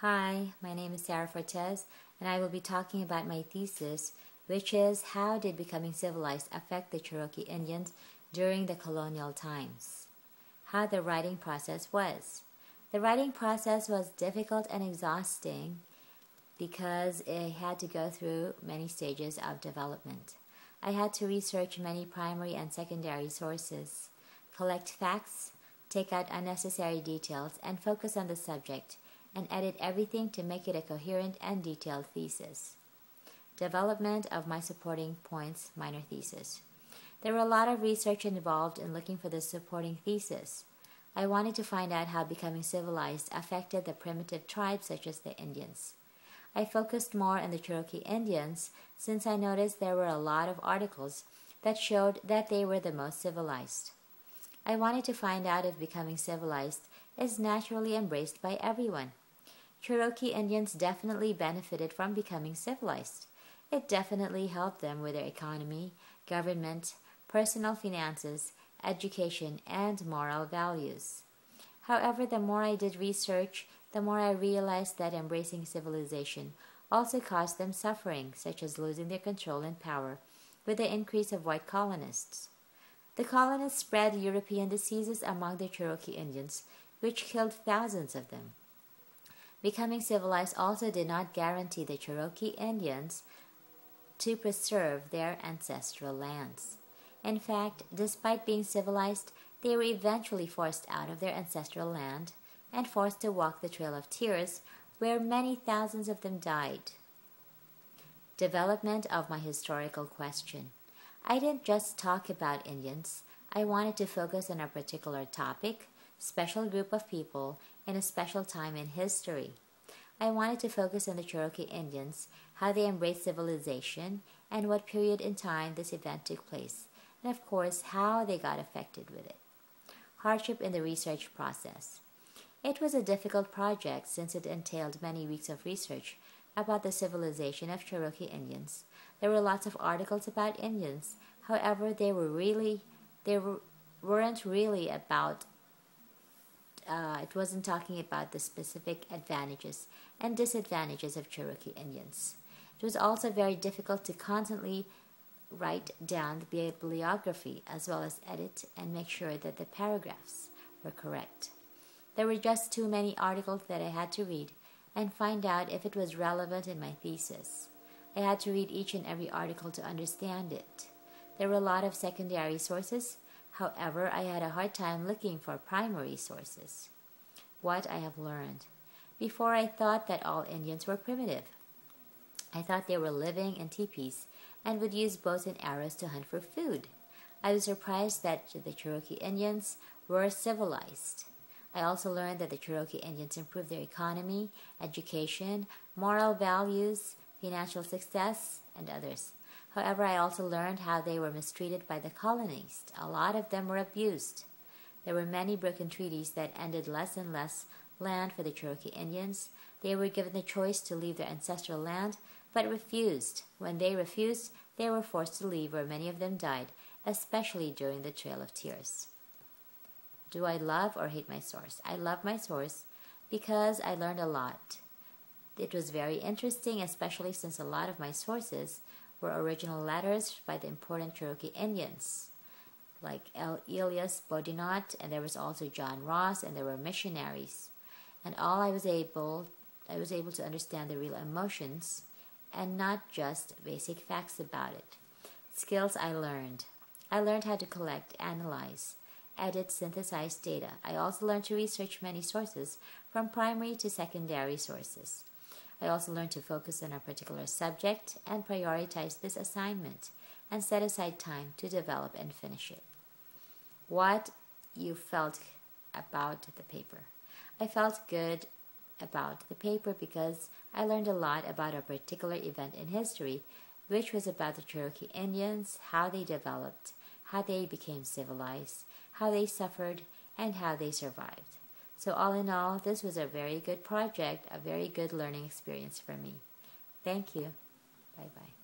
Hi, my name is Sarah Fortes, and I will be talking about my thesis, which is How Did Becoming Civilized Affect the Cherokee Indians during the Colonial Times? How the writing process was. The writing process was difficult and exhausting because it had to go through many stages of development. I had to research many primary and secondary sources, collect facts, take out unnecessary details, and focus on the subject, and edit everything to make it a coherent and detailed thesis. Development of my supporting points minor thesis. There were a lot of research involved in looking for the supporting thesis. I wanted to find out how becoming civilized affected the primitive tribes such as the Indians. I focused more on the Cherokee Indians since I noticed there were a lot of articles that showed that they were the most civilized. I wanted to find out if becoming civilized is naturally embraced by everyone. Cherokee Indians definitely benefited from becoming civilized. It definitely helped them with their economy, government, personal finances, education, and moral values. However, the more I did research, the more I realized that embracing civilization also caused them suffering, such as losing their control and power with the increase of white colonists. The colonists spread European diseases among the Cherokee Indians, which killed thousands of them. Becoming civilized also did not guarantee the Cherokee Indians to preserve their ancestral lands. In fact, despite being civilized, they were eventually forced out of their ancestral land and forced to walk the Trail of Tears, where many thousands of them died. Development of my historical question. I didn't just talk about Indians. I wanted to focus on a particular topic, special group of people, in a special time in history. I wanted to focus on the Cherokee Indians, how they embraced civilization, and what period in time this event took place, and of course, how they got affected with it. Hardship in the research process. It was a difficult project since it entailed many weeks of research about the civilization of Cherokee Indians. There were lots of articles about Indians. However, they weren't really about it wasn't talking about the specific advantages and disadvantages of Cherokee Indians. It was also very difficult to constantly write down the bibliography as well as edit and make sure that the paragraphs were correct. There were just too many articles that I had to read and find out if it was relevant in my thesis. I had to read each and every article to understand it. There were a lot of secondary sources. However, I had a hard time looking for primary sources. What I have learned. Before, I thought that all Indians were primitive. I thought they were living in teepees and would use bows and arrows to hunt for food. I was surprised that the Cherokee Indians were civilized. I also learned that the Cherokee Indians improved their economy, education, moral values, financial success, and others. However, I also learned how they were mistreated by the colonists. A lot of them were abused. There were many broken treaties that ended less and less land for the Cherokee Indians. They were given the choice to leave their ancestral land, but refused. When they refused, they were forced to leave, where many of them died, especially during the Trail of Tears. Do I love or hate my source? I love my source because I learned a lot. It was very interesting, especially since a lot of my sources were original letters by the important Cherokee Indians, like Elias Boudinot, and there was also John Ross, and there were missionaries. And I was able to understand the real emotions and not just basic facts about it. Skills I learned. I learned how to collect, analyze, edit, synthesize data. I also learned to research many sources from primary to secondary sources. I also learned to focus on a particular subject and prioritize this assignment and set aside time to develop and finish it. What you felt about the paper. I felt good about the paper because I learned a lot about a particular event in history, which was about the Cherokee Indians, how they developed, how they became civilized, how they suffered, and how they survived. So all in all, this was a very good project, a very good learning experience for me. Thank you. Bye-bye.